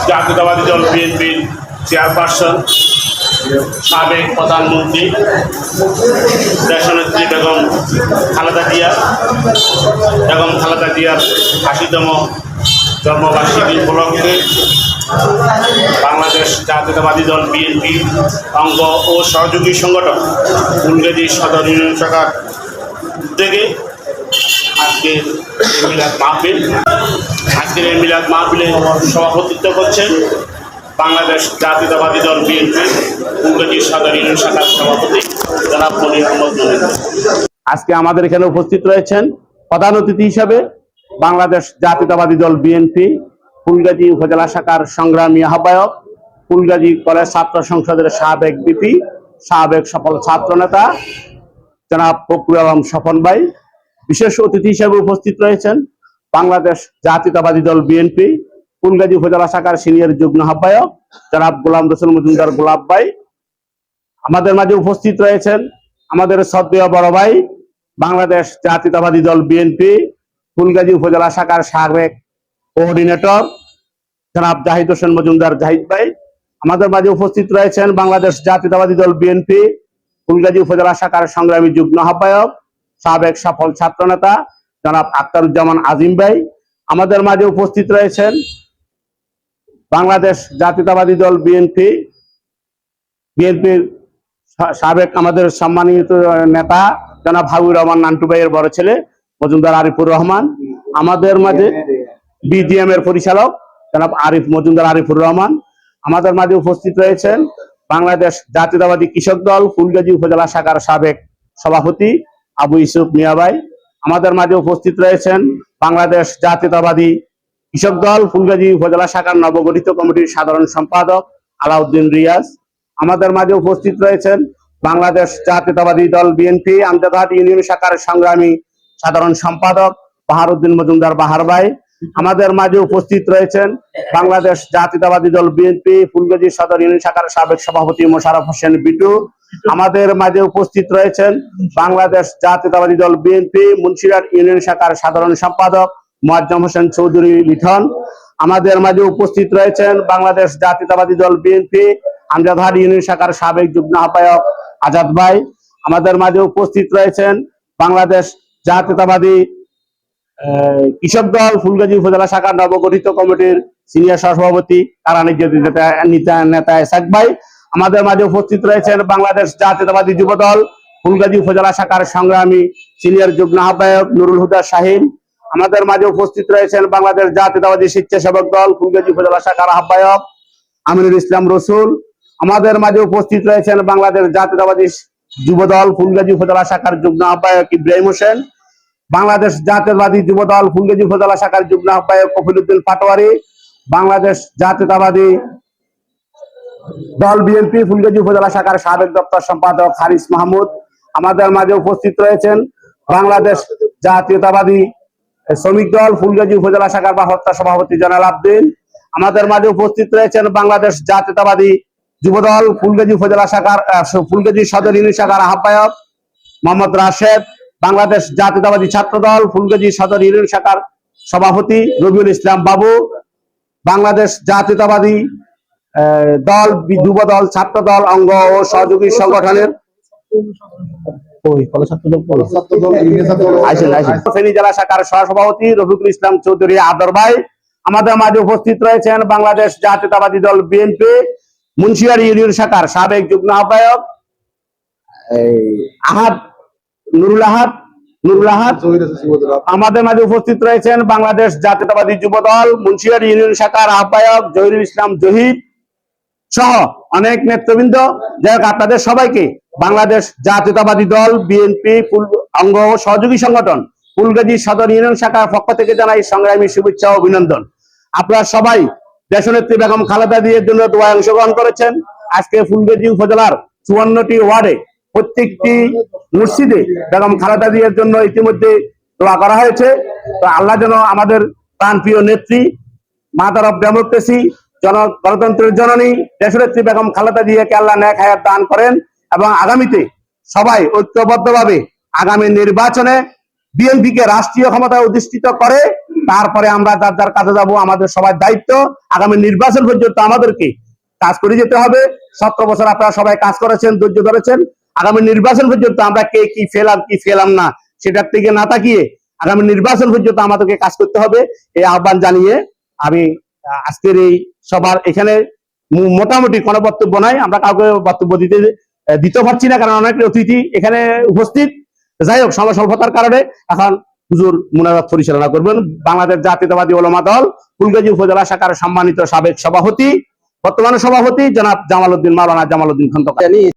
জাতীয়তাবাদী দল বিএনপির চেয়ারপারসন, সাবেক প্রধানমন্ত্রী দেশনেত্রী বেগম খালেদা জিয়া, জিয়ার ৮০তম জন্মবার্ষিকী উপলক্ষে বাংলাদেশ জাতীয়তাবাদী দল বিএনপি অঙ্গ ও সহযোগী সংগঠন ফুলগাজী সদর ইউনিয়ন শাখার উদ্যোগে আজকের এই মিলাদ মাহফিলে সভাপতিত্ব করছেন বাংলাদেশ জাতীয়তাবাদী দল বিএনপি ফুলগাজী সদর ইউনিয়ন শাখার সভাপতি জনাব মনির আহমদ মনির। আজকে আমাদের এখানে উপস্থিত রয়েছেন প্রধান অতিথি হিসাবে বাংলাদেশ জাতীয়তাবাদী দল বিএনপি ফুলগাজী উপজেলা শাখার সংগ্রামী আহ্বায়ক, ফুলগাজী কলেজ ছাত্র সংসদের সাবেক ভিপি, সাবেক সফল ছাত্র নেতা জনাব ফখরুল আলম স্বপন ভাই। বিশেষ অতিথি হিসেবে উপস্থিত রয়েছেন বাংলাদেশ জাতীয়তাবাদী দল বিএনপি ফুলগাজী উপজেলা শাখার সিনিয়র যুগ্ম আহ্বায়ক জনাব গোলাম রসুল মজুমদার গোলাপ ভাই। আমাদের মাঝে উপস্থিত রয়েছেন আমাদের শ্রদ্ধেয় বড় ভাই বাংলাদেশ জাতীয়তাবাদী দল বিএনপি ফুলগাজী উপজেলা শাখার সাবেক কোঅর্ডিনেটর জনাব জাহিদ হোসেন মজুমদার জাহিদ ভাই। আমাদের মাঝে উপস্থিত রয়েছেন বাংলাদেশ জাতীয়তাবাদী দল বিএনপি ফুলগাজী উপজেলা শাখার সংগ্রামী যুগ্ম আহ্বায়ক, সাবেক সফল ছাত্র নেতা জনাব আখতারুজ্জামান আজিম ভাই। আমাদের মাঝে উপস্থিত রয়েছেন বাংলাদেশ জাতীয়তাবাদী দল বিএনপির সাবেক আমাদের সম্মানিত নেতা জনাব হাবিবুর রহমান নান্টু ভাইয়ের বড় ছেলে মজুমদার আরিফুর রহমান। আমাদের মাঝে বিজিএম এর পরিচালক জনাব মজুমদার আরিফুর রহমান। আমাদের মাঝে উপস্থিত রয়েছেন বাংলাদেশ জাতীয়তাবাদী কৃষক দল ফুলগাজী উপজেলা শাখার সাবেক সভাপতি আবু ইউসুফ মিয়া ভাই। আমাদের মাঝে উপস্থিত রয়েছেন বাংলাদেশ জাতীয়তাবাদী কৃষক দল ফুলগাজী উপজেলা শাখার নবগঠিত কমিটির সাধারণ সম্পাদক আলাউদ্দিন রিয়াজ। আমাদের মাঝে উপস্থিত রয়েছেন বাংলাদেশ জাতীয়তাবাদী দল বিএনপি আমজাদহাট ইউনিয়ন শাখার সংগ্রামী সাধারণ সম্পাদক বাহারউদ্দিন মজুমদার বাহার ভাই। আমাদের মাঝে উপস্থিত রয়েছেন বাংলাদেশ জাতীয়তাবাদী দল বিএনপি ফুলগাজী সদর ইউনিয়ন শাখার সাবেক সভাপতি মোশাররফ হোসেন বিটু। আমাদের মাঝে উপস্থিত রয়েছেন বাংলাদেশ জাতীয়তাবাদী দল বিএনপি মুন্সিরহাট ইউনিয়ন শাখার সাধারণ সম্পাদক মোয়াজ্জম হোসেন চৌধুরী লিঠন। আমাদের মাঝে উপস্থিত রয়েছেন বাংলাদেশ জাতীয়তাবাদী দল বিএনপি আমজাদহাট ইউনিয়ন শাখার সাবেক যুগ্ম আহ্বায়ক আজাদ ভাই। আমাদের মাঝে উপস্থিত রয়েছেন বাংলাদেশ জাতীয়তাবাদী কৃষক দল ফুলগাজী উপজেলা শাখার নবগঠিত কমিটির সিনিয়র সহসভাপতি নেতা এসাক ভাই। আমাদের মাঝে উপস্থিত রয়েছেন বাংলাদেশ জাতীয়তাবাদী যুব দল ফুলগাজী উপজেলা শাখার সংগ্রামী সিনিয়র যুগ্ম আহ্বায়ক নুরুল হুদা শাহিন। আমাদের মাঝে উপস্থিত রয়েছেন বাংলাদেশ জাতীয়তাবাদী স্বেচ্ছাসেবক দল ফুলগাজী উপজেলা শাখার আহ্বায়ক আমিনুল ইসলাম রসুল। আমাদের মাঝে উপস্থিত রয়েছেন বাংলাদেশ জাতীয়তাবাদী যুব দল ফুলগাজী উপজেলা শাখার যুগ্ম আহ্বায়ক ইব্রাহিম হোসেন, বাংলাদেশ জাতীয়তাবাদী যুব দল ফুলগাজী উপজেলা শাখার যুগ্ম আহ্বায়ক কফিলউদ্দিন পাটোয়ারি, বাংলাদেশ জাতীয়তাবাদী দল বিএনপি ফুলগাজী উপজেলা শাখার সাবেক দপ্তর সম্পাদক হারিস মাহমুদ। আমাদের মাঝে উপস্থিত রয়েছেন বাংলাদেশ জাতীয়তাবাদী শ্রমিক দল ফুলগাজী উপজেলা শাখার ভারপ্রাপ্ত সভাপতি জয়নাল আবদিন। আমাদের মাঝে উপস্থিত রয়েছেন বাংলাদেশ জাতীয়তাবাদী যুবদল ফুলগাজী উপজেলা শাখার ফুলগাজী সদর ইউনিয়ন শাখার আহ্বায়ক মোহাম্মদ রাশেদ, বাংলাদেশ জাতীয়তাবাদী ছাত্র দল ফুলগাজী সদর ইউনিয়ন শাখার সভাপতি রবিউল ইসলাম বাবু, বাংলাদেশ জাতীয়তাবাদী দল যুব দল ছাত্র দল অঙ্গ ও সহযোগী সংগঠনের ফেনী জেলা শাখার সহসভাপতি রফিকুল ইসলাম চৌধুরী আদর ভাই। আমাদের মাঝে উপস্থিত রয়েছেন বাংলাদেশ জাতীয়তাবাদী দল বিএনপি মুন্সিরহাট ইউনিয়ন শাখার সাবেক যুগ্ম আহ্বায়ক নুরুল আহাদ। আমাদের মাঝে উপস্থিত রয়েছেন বাংলাদেশ জাতীয়তাবাদী যুব দল মুন্সিরহাট ইউনিয়ন শাখার আহ্বায়ক জহিরুল ইসলাম জহিদ সহ অনেক নেতৃবৃন্দ। যাই হোক, আপনাদের সবাইকে বাংলাদেশ জাতীয়তাবাদী দল বিএনপি অঙ্গ ও সহযোগী সংগঠন ফুলগাজী সদর ইউনিয়ন শাখার পক্ষ থেকে জানাই সংগ্রামী শুভেচ্ছা ও অভিনন্দন। আপনারা সবাই দেশনেত্রী বেগম খালেদা জিয়ার জন্য দোয়ায় অংশগ্রহণ করেছেন। আজকে ফুলগাজী উপজেলার 54টি ওয়ার্ডে প্রত্যেকটি মসজিদে বেগম খালেদা জিয়ার জন্য ইতিমধ্যে দোয়া করা হয়েছে। তো আল্লাহ যেন আমাদের প্রাণপ্রিয় নেত্রী, মাদার অফ ডেমোক্রেসি, গণতন্ত্রের জননী দেশনেত্রী বেগম খালেদা জিয়াকে আল্লাহ নেক হায়াত দান করেন এবং আগামীতে সবাই ঐক্যবদ্ধভাবে আগামী নির্বাচনে বিএনপিকে রাষ্ট্রীয় ক্ষমতায় অধিষ্ঠিত করে তারপরে আমরা যার যার কাজে যাব। আমাদের সবার দায়িত্ব আগামী নির্বাচন পর্যন্ত আমাদেরকে কাজ করে যেতে হবে। 17 বছর আপনারা সবাই কাজ করেছেন, ধৈর্য ধরেছেন। আগামী নির্বাচন পর্যন্ত আমরা কে কি ফেলাম কি ফেলাম না সেটার থেকে না তাকিয়ে আগামী নির্বাচন পর্যন্ত আমাদেরকে কাজ করতে হবে, এই আহ্বান জানিয়ে আমি আজকের এই সবার এখানে মোটামুটি কোনো বক্তব্য নাই। আমরা কাউকে বক্তব্য দিতে পারছি না, কারণ অনেক অতিথি এখানে উপস্থিত। যাই হোক, সময় স্বল্পতার কারণে এখন হুজুর মুনাজাত পরিচালনা করবেন। বাংলাদেশ জাতীয়তাবাদী উলামা দল ফুলগাজী উপজেলা শাখার সম্মানিত সাবেক সভাপতি, বর্তমানে সভাপতি জনাব জামাল উদ্দিন, মাওলানা জামাল উদ্দিন খন্দকার।